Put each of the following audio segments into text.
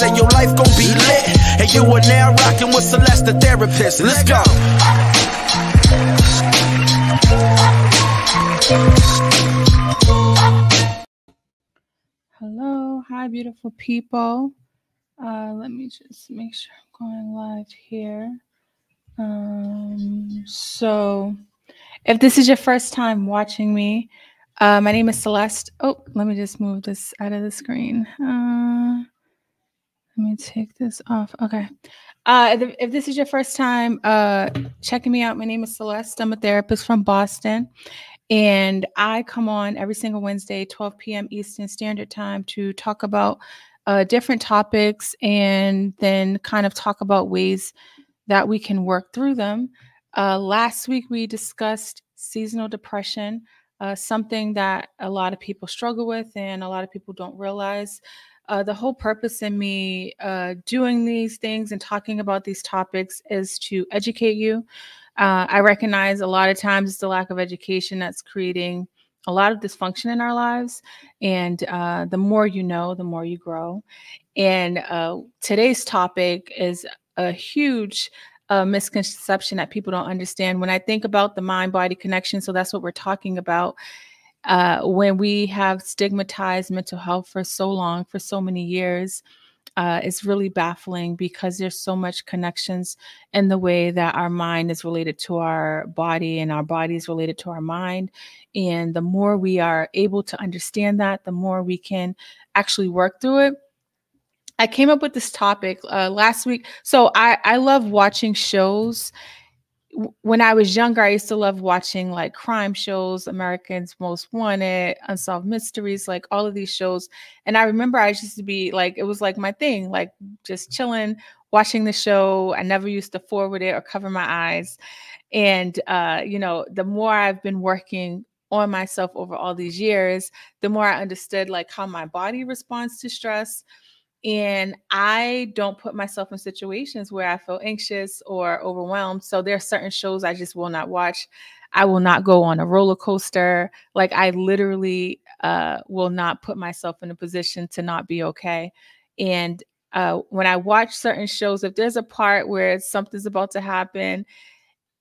therapist, and your life gon' be lit. And you are now rocking with Celeste, the therapist. Let's go. Hello, hi, beautiful people. Let me just make sure I'm going live here. So if this is your first time watching me, my name is Celeste. Oh, let me just move this out of the screen. Let me take this off. Okay. If this is your first time checking me out, my name is Celeste. I'm a therapist from Boston. And I come on every single Wednesday, 12 p.m. Eastern Standard Time, to talk about different topics and then kind of talk about ways that we can work through them. Last week, we discussed seasonal depression, something that a lot of people struggle with and a lot of people don't realize. The whole purpose in me doing these things and talking about these topics is to educate you. I recognize a lot of times it's the lack of education that's creating a lot of dysfunction in our lives. And the more you know, the more you grow. And today's topic is a huge misconception that people don't understand. When I think about the mind-body connection, so that's what we're talking about. When we have stigmatized mental health for so long, for so many years, it's really baffling because there's so much connections in the way that our mind is related to our body and our body is related to our mind. And the more we are able to understand that, the more we can actually work through it. I came up with this topic last week. So I love watching shows. When I was younger, I used to love watching like crime shows, Americans Most Wanted, Unsolved Mysteries, like all of these shows. And I remember I used to be like, it was like my thing, like just chilling, watching the show. I never used to forward it or cover my eyes. And, the more I've been working on myself over all these years, the more I understood like how my body responds to stress. And I don't put myself in situations where I feel anxious or overwhelmed. So there are certain shows I just will not watch. I will not go on a roller coaster. Like I literally will not put myself in a position to not be okay. And when I watch certain shows, if there's a part where something's about to happen,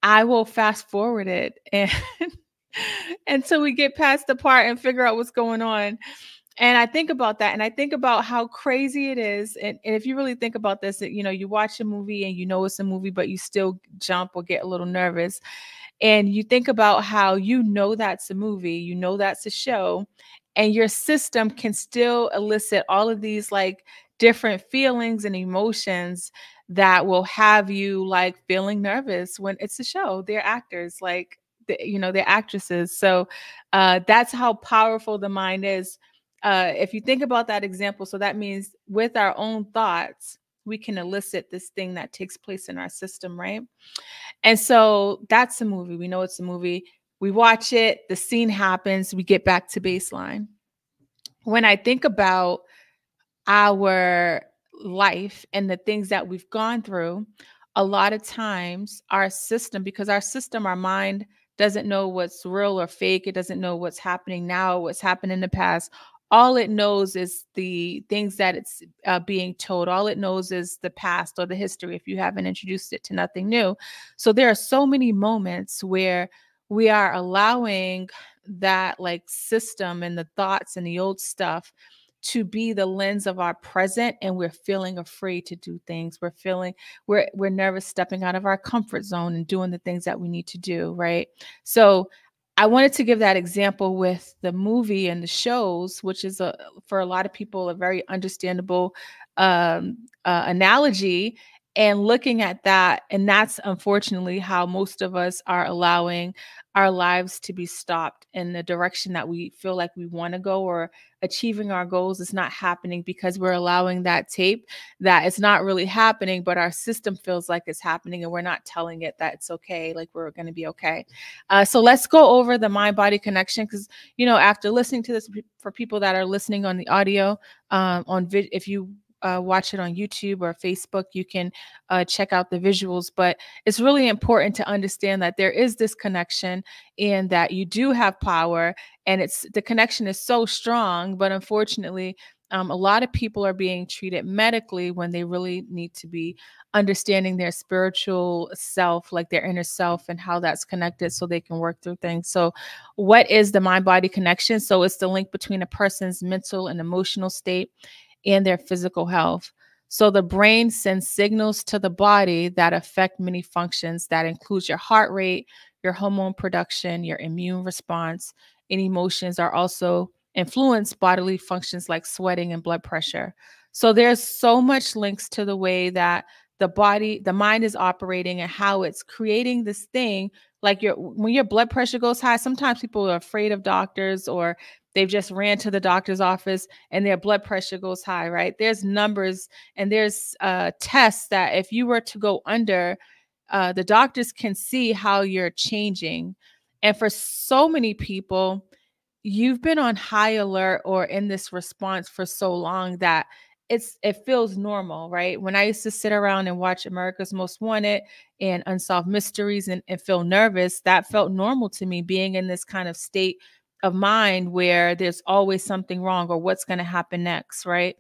I will fast forward it and until we get past the part and figure out what's going on. And I think about that, and I think about how crazy it is. And if you really think about this, you watch a movie and you know it's a movie, but you still jump or get a little nervous. And you think about how that's a movie, that's a show, and your system can still elicit all of these like different feelings and emotions that will have you like feeling nervous when it's a show. They're actors, like, they're actresses. So that's how powerful the mind is. If you think about that example, so that means with our own thoughts, we can elicit this thing that takes place in our system, right? And so that's a movie. We know it's a movie. We watch it, the scene happens, we get back to baseline. When I think about our life and the things that we've gone through, a lot of times our mind doesn't know what's real or fake. It doesn't know what's happening now, what's happened in the past. All it knows is the things that it's being told. All it knows is the past or the history if you haven't introduced it to nothing new. So there are so many moments where we are allowing that like system and the thoughts and the old stuff to be the lens of our present, and we're feeling afraid to do things. We're nervous stepping out of our comfort zone and doing the things that we need to do, right? So I wanted to give that example with the movie and the shows, which is for a lot of people a very understandable analogy. And looking at that, and that's unfortunately how most of us are allowing our lives to be stopped in the direction that we feel like we want to go, or achieving our goals is not happening because we're allowing that tape that it's not really happening, but our system feels like it's happening and we're not telling it that it's okay, like we're going to be okay. So let's go over the mind-body connection, because, after listening to this, for people that are listening on the audio, if you watch it on YouTube or Facebook, you can check out the visuals. But it's really important to understand that there is this connection and that you do have power, and the connection is so strong, but unfortunately, A lot of people are being treated medically when they really need to be understanding their spiritual self, like their inner self, and how that's connected so they can work through things. So what is the mind-body connection? So it's the link between a person's mental and emotional state and their physical health. So the brain sends signals to the body that affect many functions. That includes your heart rate, your hormone production, your immune response, and emotions are also influence bodily functions like sweating and blood pressure. So there's so much links to the way that the mind is operating and how it's creating this thing. Like when your blood pressure goes high, sometimes people are afraid of doctors, or they've just ran to the doctor's office and their blood pressure goes high, right? There's numbers and there's tests that if you were to go under, the doctors can see how you're changing. And for so many people, you've been on high alert or in this response for so long that it feels normal, right? When I used to sit around and watch America's Most Wanted and Unsolved Mysteries and feel nervous, that felt normal to me, being in this kind of state of mind where there's always something wrong or what's going to happen next, right?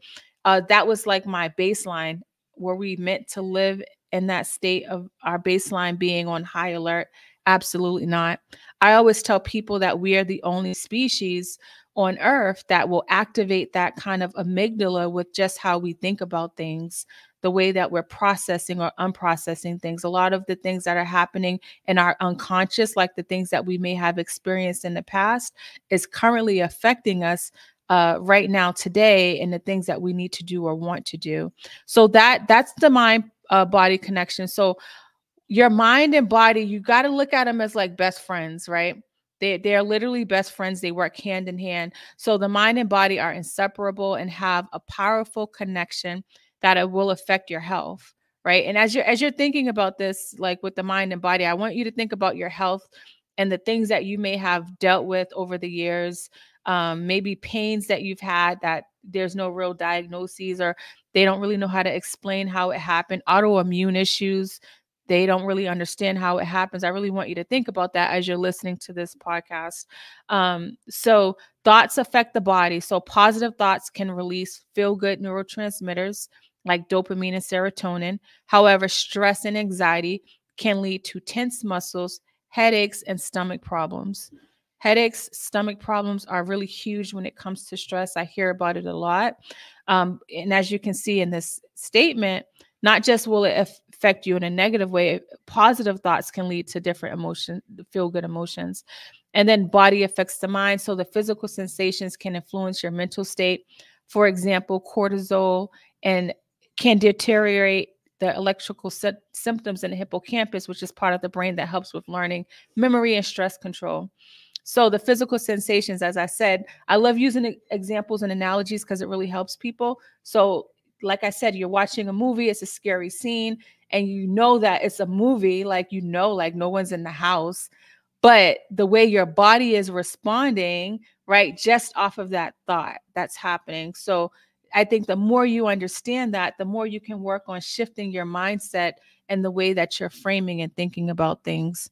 That was like my baseline. Were we meant to live in that state of our baseline being on high alert? Absolutely not. I always tell people that we are the only species on Earth that will activate that kind of amygdala with just how we think about things, the way that we're processing or unprocessing things. A lot of the things that are happening in our unconscious, like the things that we may have experienced in the past, is currently affecting us right now, today, and the things that we need to do or want to do. So that's the mind body connection. So your mind and body, you got to look at them as like best friends, right? They're literally best friends. They work hand in hand. So the mind and body are inseparable and have a powerful connection that it will affect your health, right? And as you're thinking about this, like with the mind and body, I want you to think about your health and the things that you may have dealt with over the years, maybe pains that you've had that there's no real diagnoses, or they don't really know how to explain how it happened, autoimmune issues, they don't really understand how it happens. I really want you to think about that as you're listening to this podcast. So thoughts affect the body. So positive thoughts can release feel-good neurotransmitters like dopamine and serotonin. However, stress and anxiety can lead to tense muscles, headaches, and stomach problems. Headaches, stomach problems are really huge when it comes to stress. I hear about it a lot. And as you can see in this statement, not just will it affect you in a negative way, positive thoughts can lead to different emotions, feel good emotions. And then body affects the mind. So the physical sensations can influence your mental state. For example, cortisol and can deteriorate the electrical symptoms in the hippocampus, which is part of the brain that helps with learning, memory, and stress control. So the physical sensations, as I said, I love using examples and analogies because it really helps people. So like I said, you're watching a movie, it's a scary scene, and you know that it's a movie, like like no one's in the house, but the way your body is responding, right, just off of that thought that's happening. So I think the more you understand that, the more you can work on shifting your mindset and the way that you're framing and thinking about things.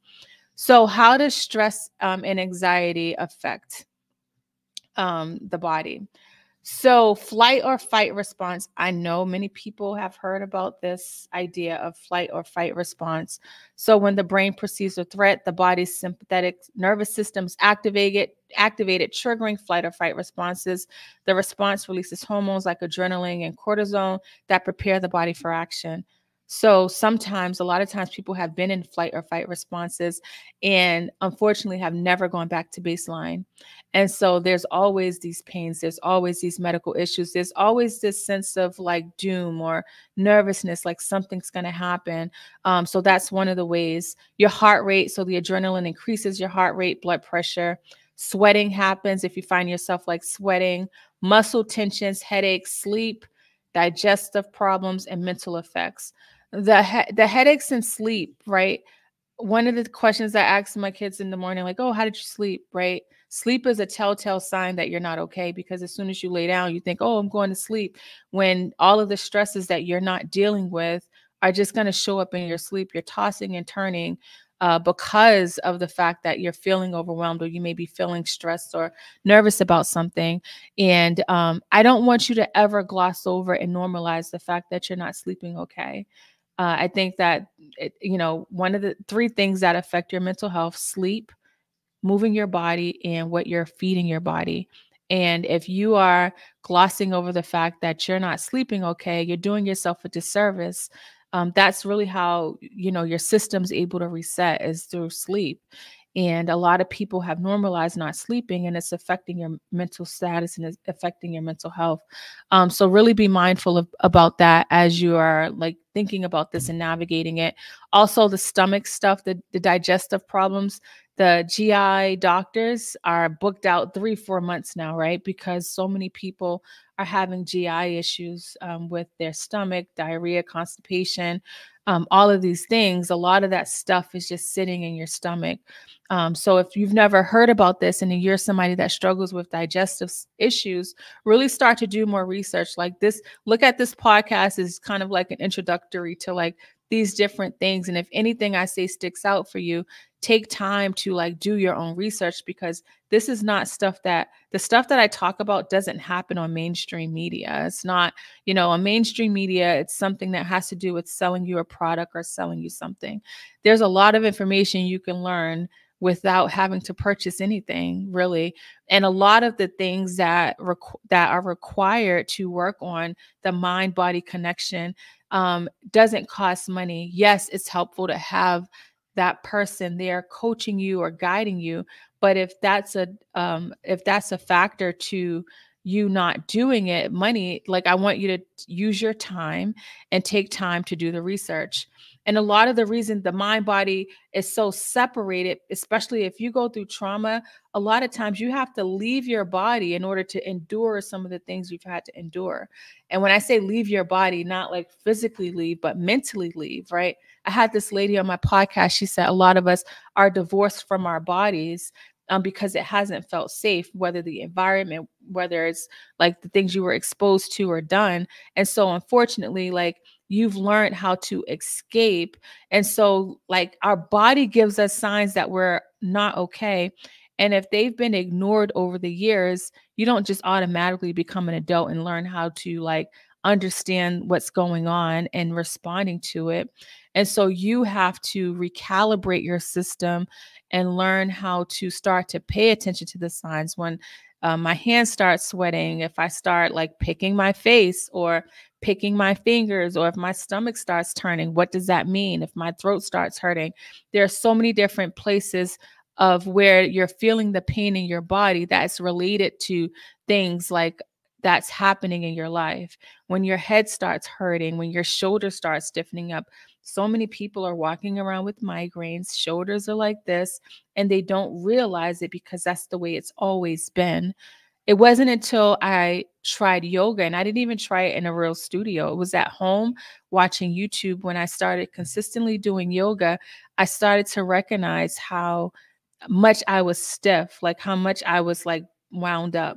So how does stress and anxiety affect the body? So flight or fight response, I know many people have heard about this idea of flight or fight response. So when the brain perceives a threat, the body's sympathetic nervous system's activated, triggering flight or fight responses. The response releases hormones like adrenaline and cortisol that prepare the body for action. So a lot of times people have been in flight or fight responses and unfortunately have never gone back to baseline. And so there's always these pains, there's always these medical issues, there's always this sense of like doom or nervousness, like something's going to happen. So that's one of the ways. Your heart rate, so the adrenaline increases your heart rate, blood pressure. Sweating happens if you find yourself like sweating, muscle tensions, headaches, sleep, digestive problems, and mental effects. The headaches and sleep, right? One of the questions I ask my kids in the morning, like, oh, how did you sleep, right? Sleep is a telltale sign that you're not okay, because as soon as you lay down, you think, oh, I'm going to sleep, when all of the stresses that you're not dealing with are just going to show up in your sleep. You're tossing and turning. because of the fact that you're feeling overwhelmed, or you may be feeling stressed or nervous about something. And I don't want you to ever gloss over and normalize the fact that you're not sleeping okay. I think that, one of the three things that affect your mental health: sleep, moving your body, and what you're feeding your body. And if you are glossing over the fact that you're not sleeping okay, you're doing yourself a disservice. That's really how, your system's able to reset, is through sleep. And a lot of people have normalized not sleeping, and it's affecting your mental status and it's affecting your mental health. So really be mindful about that as you are like thinking about this and navigating it. Also, the stomach stuff, the digestive problems, the GI doctors are booked out 3-4 months now, right? Because so many people are having GI issues with their stomach, diarrhea, constipation, all of these things. A lot of that stuff is just sitting in your stomach. So if you've never heard about this and you're somebody that struggles with digestive issues, really start to do more research like this. Look at this podcast as kind of like an introductory to like these different things. And if anything I say sticks out for you, take time to like do your own research, because this is not the stuff that I talk about doesn't happen on mainstream media. It's not, on mainstream media, it's something that has to do with selling you a product or selling you something. There's a lot of information you can learn without having to purchase anything, really. And a lot of the things that are required to work on the mind-body connection doesn't cost money. Yes, it's helpful to have that person there coaching you or guiding you, but if that's a factor to you not doing it, money, like I want you to use your time and take time to do the research. And a lot of the reason the mind body is so separated, especially if you go through trauma, a lot of times you have to leave your body in order to endure some of the things you've had to endure. And when I say leave your body, not like physically leave, but mentally leave, right? I had this lady on my podcast. She said a lot of us are divorced from our bodies because it hasn't felt safe, whether the environment, whether it's like the things you were exposed to or done. And so unfortunately, like you've learned how to escape. And so like our body gives us signs that we're not okay. And if they've been ignored over the years, you don't just automatically become an adult and learn how to like understand what's going on and responding to it. And so you have to recalibrate your system and learn how to start to pay attention to the signs. When my hands start sweating, if I start like picking my face or picking my fingers, or if my stomach starts turning, what does that mean? If my throat starts hurting, there are so many different places of where you're feeling the pain in your body that's related to things like that's happening in your life. When your head starts hurting, when your shoulder starts stiffening up, so many people are walking around with migraines, shoulders are like this, and they don't realize it because that's the way it's always been. It wasn't until I tried yoga, and I didn't even try it in a real studio. It was at home watching YouTube. When I started consistently doing yoga, I started to recognize how much I was stiff, like how much I was like wound up,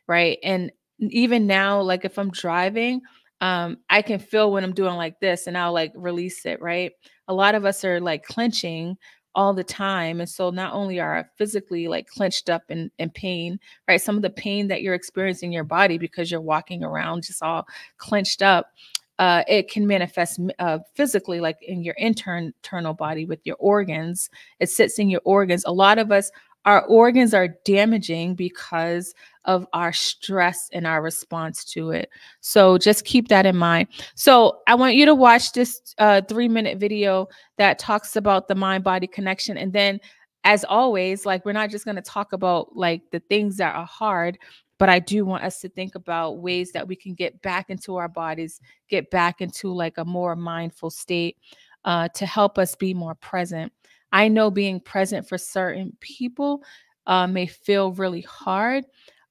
right? And even now, like if I'm driving, I can feel when I'm doing like this and I'll like release it, right? A lot of us are like clenching all the time. And so not only are physically like clenched up in pain, right? Some of the pain that you're experiencing in your body because you're walking around just all clenched up, it can manifest physically, like in your internal body with your organs. It sits in your organs. A lot of us, our organs are damaging because of our stress and our response to it. So just keep that in mind. So I want you to watch this 3-minute video that talks about the mind-body connection. And then as always, like we're not just going to talk about like the things that are hard, but I do want us to think about ways that we can get back into our bodies, get back into like a more mindful state to help us be more present. I know being present for certain people may feel really hard,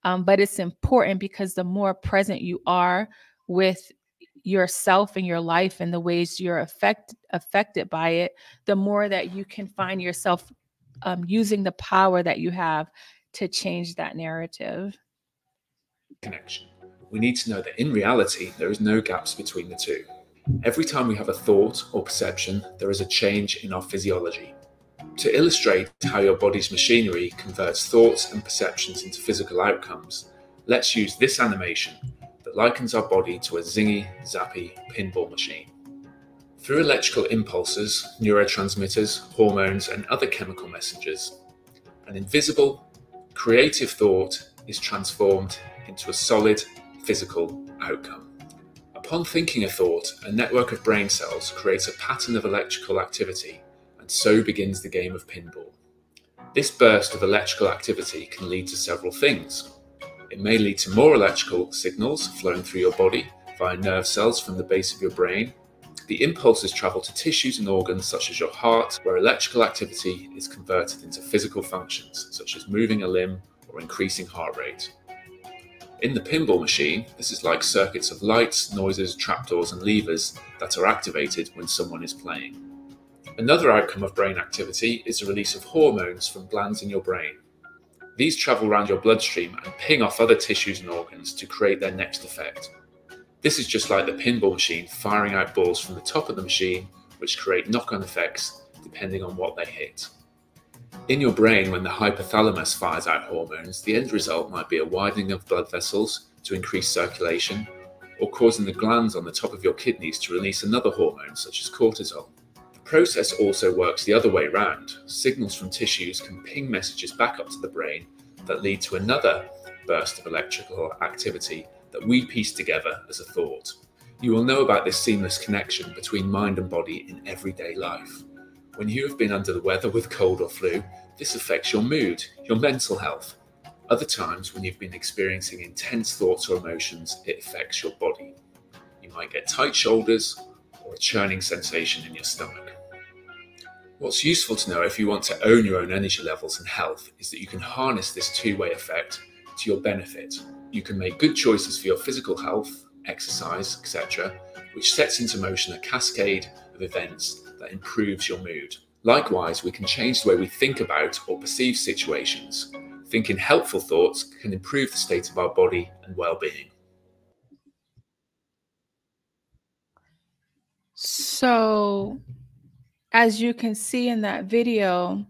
but it's important because the more present you are with yourself and your life and the ways you're affected by it, the more that you can find yourself using the power that you have to change that narrative. Connection. We need to know that in reality, there is no gaps between the two. Every time we have a thought or perception, there is a change in our physiology. To illustrate how your body's machinery converts thoughts and perceptions into physical outcomes, let's use this animation that likens our body to a zingy, zappy pinball machine. Through electrical impulses, neurotransmitters, hormones, and other chemical messengers, an invisible, creative thought is transformed into a solid, physical outcome. Upon thinking a thought, a network of brain cells creates a pattern of electrical activity, and so begins the game of pinball. This burst of electrical activity can lead to several things. It may lead to more electrical signals flowing through your body via nerve cells from the base of your brain. The impulses travel to tissues and organs such as your heart, where electrical activity is converted into physical functions, such as moving a limb or increasing heart rate. In the pinball machine, this is like circuits of lights, noises, trapdoors, and levers that are activated when someone is playing. Another outcome of brain activity is the release of hormones from glands in your brain. These travel around your bloodstream and ping off other tissues and organs to create their next effect. This is just like the pinball machine firing out balls from the top of the machine, which create knock-on effects depending on what they hit. In your brain, when the hypothalamus fires out hormones, the end result might be a widening of blood vessels to increase circulation, or causing the glands on the top of your kidneys to release another hormone, such as cortisol. The process also works the other way around. Signals from tissues can ping messages back up to the brain that lead to another burst of electrical activity that we piece together as a thought. You will know about this seamless connection between mind and body in everyday life. When you have been under the weather with cold or flu, this affects your mood, your mental health. Other times, when you've been experiencing intense thoughts or emotions, it affects your body. You might get tight shoulders or a churning sensation in your stomach. What's useful to know if you want to own your own energy levels and health is that you can harness this two-way effect to your benefit. You can make good choices for your physical health, exercise, etc., which sets into motion a cascade of events that improves your mood. Likewise, we can change the way we think about or perceive situations. Thinking helpful thoughts can improve the state of our body and well-being. So, as you can see in that video,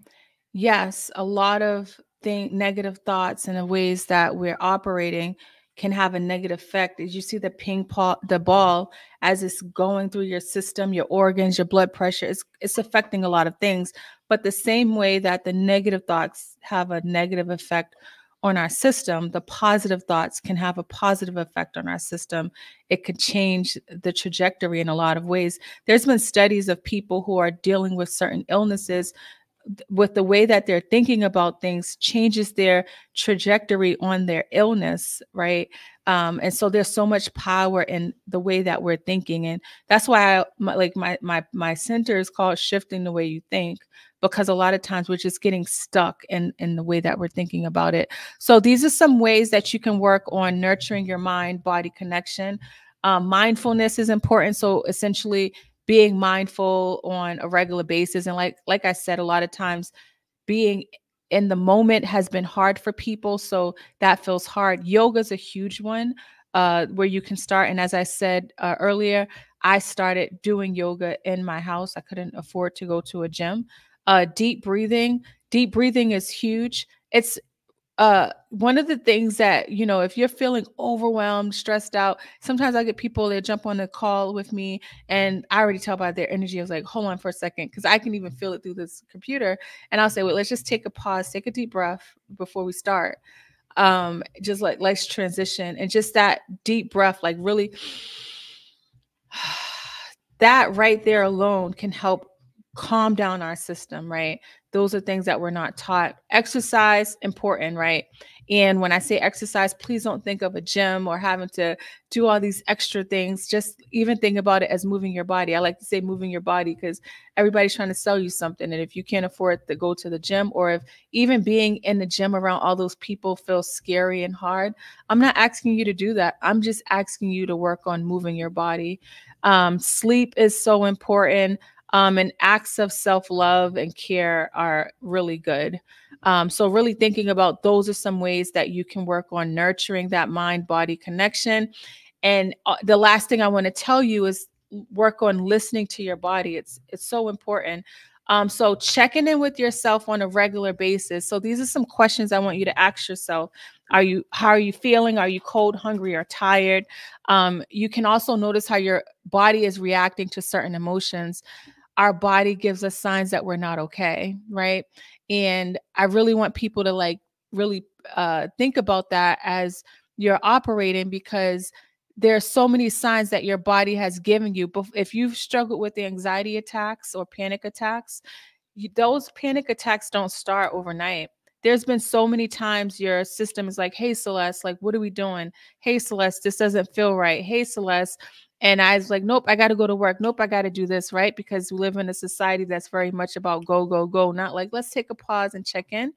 yes, a lot of negative thoughts and the ways that we're operating can have a negative effect. As you see the ball as it's going through your system, your organs, your blood pressure, it's affecting a lot of things. But the same way that the negative thoughts have a negative effect on our system, the positive thoughts can have a positive effect on our system. It could change the trajectory in a lot of ways. There's been studies of people who are dealing with certain illnesses with the way that they're thinking about things changes their trajectory on their illness, right? And so there's so much power in the way that we're thinking, and that's why my center is called Shifting the Way You Think, because a lot of times we're just getting stuck in the way that we're thinking about it. So these are some ways that you can work on nurturing your mind-body connection. Mindfulness is important. So essentially, being mindful on a regular basis. And like I said, a lot of times being in the moment has been hard for people. So that feels hard. Yoga is a huge one where you can start. And as I said earlier, I started doing yoga in my house. I couldn't afford to go to a gym. Deep breathing is huge. It's one of the things that, if you're feeling overwhelmed, stressed out, sometimes I get people that jump on the call with me and I already tell by their energy. I was like, hold on for a second, because I can even feel it through this computer. And I'll say, well, let's just take a pause, take a deep breath before we start. Just like, let's transition. And just that deep breath, like really, that right there alone can help calm down our system, right? Those are things that we're not taught. Exercise, important, right? And when I say exercise, please don't think of a gym or having to do all these extra things. Just even think about it as moving your body. I like to say moving your body because everybody's trying to sell you something. And if you can't afford to go to the gym, or if even being in the gym around all those people feels scary and hard, I'm not asking you to do that. I'm just asking you to work on moving your body. Sleep is so important. And acts of self-love and care are really good. So really thinking about those are some ways that you can work on nurturing that mind-body connection. And the last thing I want to tell you is work on listening to your body. It's so important. So checking in with yourself on a regular basis. So these are some questions I want you to ask yourself. How are you feeling? Are you cold, hungry, or tired? You can also notice how your body is reacting to certain emotions. Our body gives us signs that we're not okay, right? And I really want people to like really think about that as you're operating, because there are so many signs that your body has given you. But if you've struggled with the anxiety attacks or panic attacks, those panic attacks don't start overnight. There's been so many times your system is like, hey, Celeste, like, what are we doing? Hey, Celeste, this doesn't feel right. Hey, Celeste. And I was like, nope, I got to go to work. Nope, I got to do this, right? Because we live in a society that's very much about go, go, go, not like, let's take a pause and check in.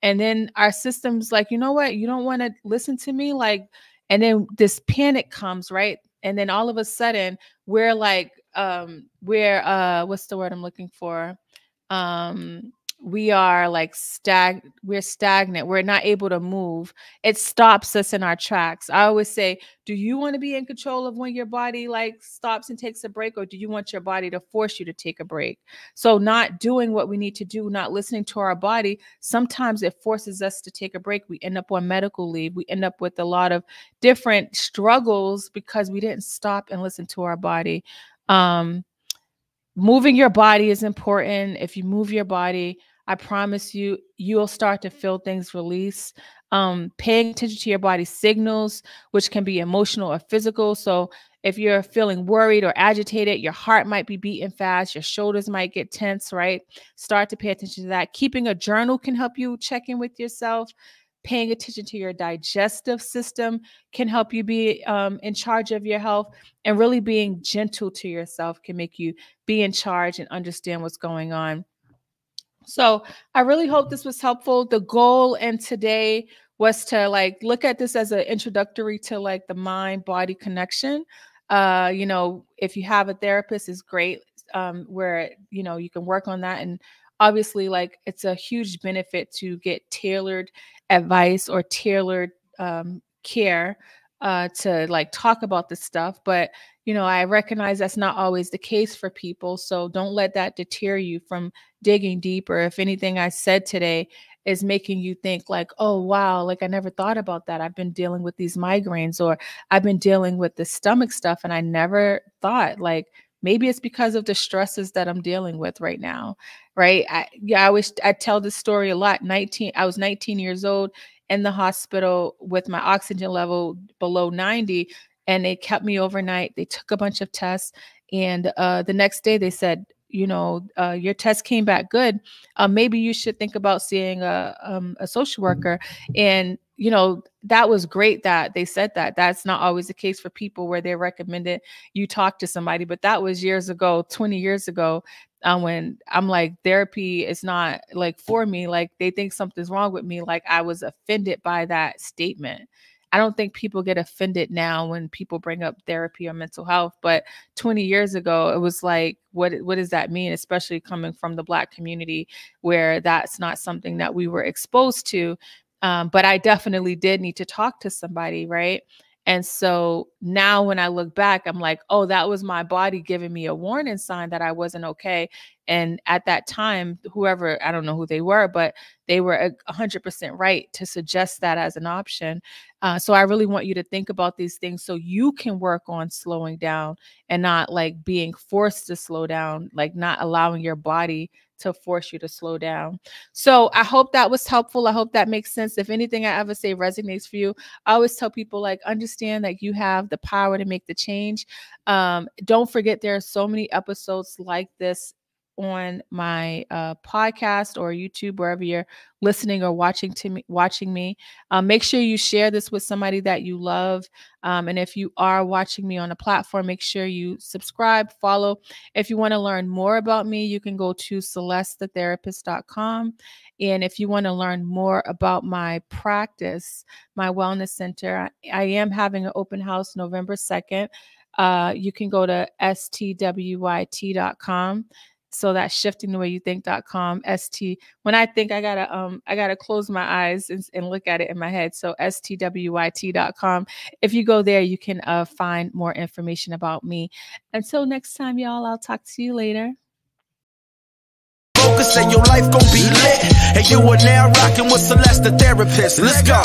And then our system's like, you know what? You don't want to listen to me. Like, and then this panic comes, right? And then all of a sudden we're like, what's the word I'm looking for? We are like we're stagnant. We're not able to move. It stops us in our tracks. I always say, do you want to be in control of when your body like stops and takes a break, or do you want your body to force you to take a break? So not doing what we need to do, not listening to our body, sometimes it forces us to take a break. We end up on medical leave. We end up with a lot of different struggles because we didn't stop and listen to our body. Moving your body is important. If you move your body, I promise you, you'll start to feel things release. Paying attention to your body's signals, which can be emotional or physical. So if you're feeling worried or agitated, your heart might be beating fast, your shoulders might get tense, right? Start to pay attention to that. Keeping a journal can help you check in with yourself. Paying attention to your digestive system can help you be in charge of your health. And really being gentle to yourself can make you be in charge and understand what's going on. So I really hope this was helpful. The goal in today was to like look at this as an introductory to like the mind body connection. If you have a therapist, is great, where you can work on that. And obviously, like, it's a huge benefit to get tailored advice or tailored care to like talk about this stuff. But I recognize that's not always the case for people. So don't let that deter you from digging deeper. If anything I said today is making you think like, oh, wow, like I never thought about that. I've been dealing with these migraines, or I've been dealing with the stomach stuff, and I never thought, like, maybe it's because of the stresses that I'm dealing with right now. Right. I tell this story a lot. I was 19 years old in the hospital with my oxygen level below 90. And they kept me overnight. They took a bunch of tests. And the next day they said, your test came back good. Maybe you should think about seeing a social worker. And, that was great that they said that. That's not always the case for people where they recommended you talk to somebody. But that was years ago, 20 years ago, when I'm like, therapy is not like for me. Like, they think something's wrong with me. Like, I was offended by that statement. I don't think people get offended now when people bring up therapy or mental health, but 20 years ago, it was like, what does that mean? Especially coming from the Black community, where that's not something that we were exposed to. But I definitely did need to talk to somebody, right? And so now when I look back, I'm like, oh, that was my body giving me a warning sign that I wasn't okay. And at that time, whoever, I don't know who they were, but they were 100% right to suggest that as an option. So I really want you to think about these things so you can work on slowing down and not like being forced to slow down, like not allowing your body to force you to slow down. So I hope that was helpful. I hope that makes sense. If anything I ever say resonates for you, I always tell people, like, understand that you have the power to make the change. Don't forget, there are so many episodes like this on my podcast or YouTube, wherever you're listening or watching me. Make sure you share this with somebody that you love. And if you are watching me on a platform, make sure you subscribe, follow. If you want to learn more about me, you can go to celestethetherapist.com. And if you want to learn more about my practice, my wellness center, I am having an open house November 2nd. You can go to stwyt.com. So that's shiftingthewayouthink.com. When I think, I gotta close my eyes and look at it in my head. So stwyt.com. If you go there, you can find more information about me. Until next time, y'all, I'll talk to you later. say your life gon' be lit. And you are now rocking with Celeste, the therapist. Let's go.